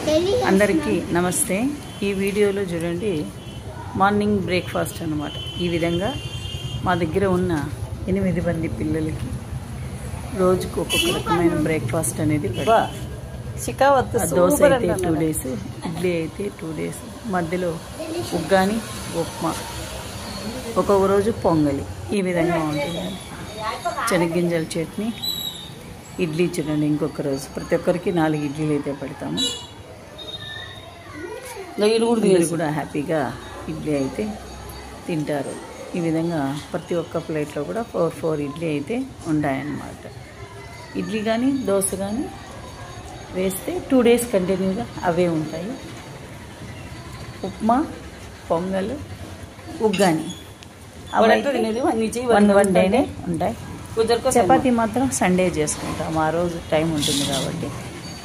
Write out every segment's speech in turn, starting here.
అందరికీ నమస్తే. ఈ వీడియోలో చూడండి మార్నింగ్ బ్రేక్ఫాస్ట్ అన్నమాట. ఈ విధంగా మా దగ్గర ఉన్న 8 మంది పిల్లలకి రోజుకు ఒక్కొక్క రకమైన బ్రేక్ఫాస్ట్ అనేది దోశ అయితే 2 డేస్, ఇడ్లీ అయితే 2 డేస్, మధ్యలో ఉగ్గాని, ఉప్మా, ఒక్కొక్క రోజు పొంగలి. ఈ విధంగా ఉంటుందండి. శనగ్గింజల చట్నీ, ఇడ్లీ చూడండి. ఇంకొక రోజు ప్రతి ఒక్కరికి 4 ఇడ్లీలు అయితే పెడతాము. మీరు కూడా హ్యాపీగా ఇడ్లీ అయితే తింటారు. ఈ విధంగా ప్రతి ఒక్క ప్లేట్లో కూడా 4 ఇడ్లీ అయితే ఉంటాయన్నమాట. ఇడ్లీ కానీ దోశ కానీ వేస్తే 2 డేస్ కంటిన్యూగా అవే ఉంటాయి. ఉప్మా, పొంగల్, ఉగ్గాని వన్ డేనే ఉంటాయి. చపాతీ మాత్రం సండే చేసుకుంటాం. ఆ రోజు టైం ఉంటుంది కాబట్టి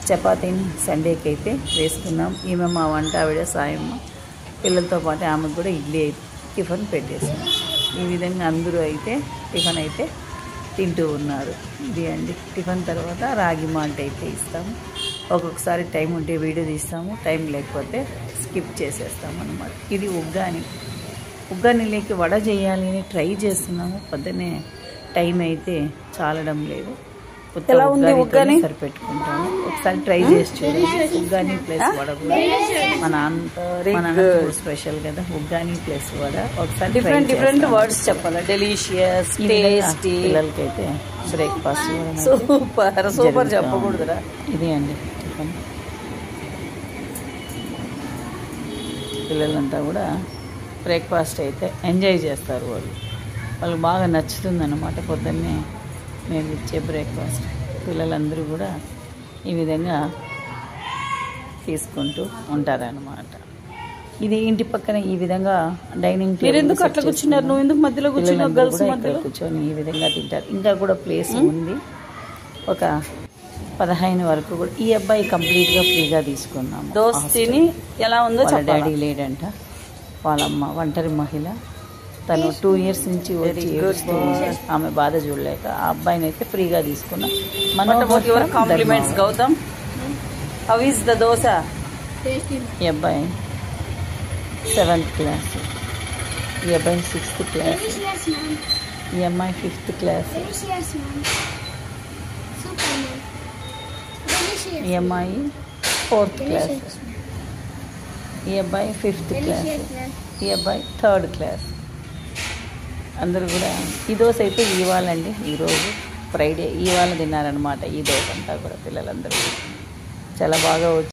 చపాతీని సండేకి అయితే వేసుకున్నాం. ఈమె మా వంట ఆవిడ సాయమ్మ, పిల్లలతో పాటు ఆమెకు కూడా ఇడ్లీ టిఫిన్ పెట్టేసాం. ఈ విధంగా అందరూ అయితే టిఫిన్ అయితే తింటూ ఉన్నారు. ఇది అండి టిఫిన్. తర్వాత రాగి మాల్ట్ అయితే ఇస్తాము. ఒక్కొక్కసారి టైం ఉంటే వీడియో తీస్తాము, టైం లేకపోతే స్కిప్ చేసేస్తాము అన్నమాట. ఇది ఉగ్గానిలోకి వడ చేయాలి అని ట్రై చేస్తున్నాము. పొద్దునే టైం అయితే చాలడం లేదు. సరిపెట్టుకుంటాము. ఒకసారి ట్రై చేసి చూడండి. ఉగ్గాని ప్లస్ వడ కూడా మన స్పెషల్ కదా. ఉగ్గాని ప్లస్ వడ ఒకసారి డిఫరెంట్ వర్డ్స్ చెప్పాలి. Delicious, tasty. పిల్లలకైతే బ్రేక్ఫాస్ట్ సూపర్ చెప్పకూడదురా. ఇది అండి టిఫిన్. పిల్లలంతా కూడా బ్రేక్ఫాస్ట్ అయితే ఎంజాయ్ చేస్తారు. వాళ్ళకి బాగా నచ్చుతుంది అన్నమాట. పొద్దున్నే మేము ఇచ్చే బ్రేక్ఫాస్ట్ పిల్లలందరూ కూడా ఈ విధంగా తీసుకుంటూ ఉంటారన్నమాట. ఇది ఇంటి పక్కన ఈ విధంగా డైనింగ్ టేబుల్. ఎందుకు అట్లా కూర్చున్నారు? నువ్వు ఎందుకు మధ్యలో కూర్చున్నావు? గర్ల్స్ మధ్యలో కూర్చొని ఈ విధంగా తింటారు. ఇంకా కూడా ప్లేస్ ఉంది. ఒక 15 వరకు కూడా. ఈ అబ్బాయి కంప్లీట్గా ఫ్రీగా తీసుకున్నాము. దోశ తిని ఎలా ఉందో డాడీ లేడంట. వాళ్ళమ్మ ఒంటరి మహిళ. తను 2 ఇయర్స్ నుంచి వచ్చి ఆమె బాధ చూడలేక ఆ అబ్బాయిని అయితే ఫ్రీగా తీసుకున్నాం. Compliments Gautam. How is the dosa? ఈ అబ్బాయి 7th క్లాస్, ఈ అబ్బాయి 6th క్లాస్, ఈ అమ్మాయి 5th క్లాస్, ఈ అమ్మాయి 4th క్లాస్, ఈ అబ్బాయి 5th క్లాస్, ఈ అబ్బాయి 3rd క్లాస్. అందరూ కూడా ఈ దోశ అయితే ఇవ్వాలండి. ఈరోజు ఫ్రైడే ఇవాళ తిన్నారనమాట. ఈ దోశ అంతా కూడా పిల్లలందరూ చాలా బాగా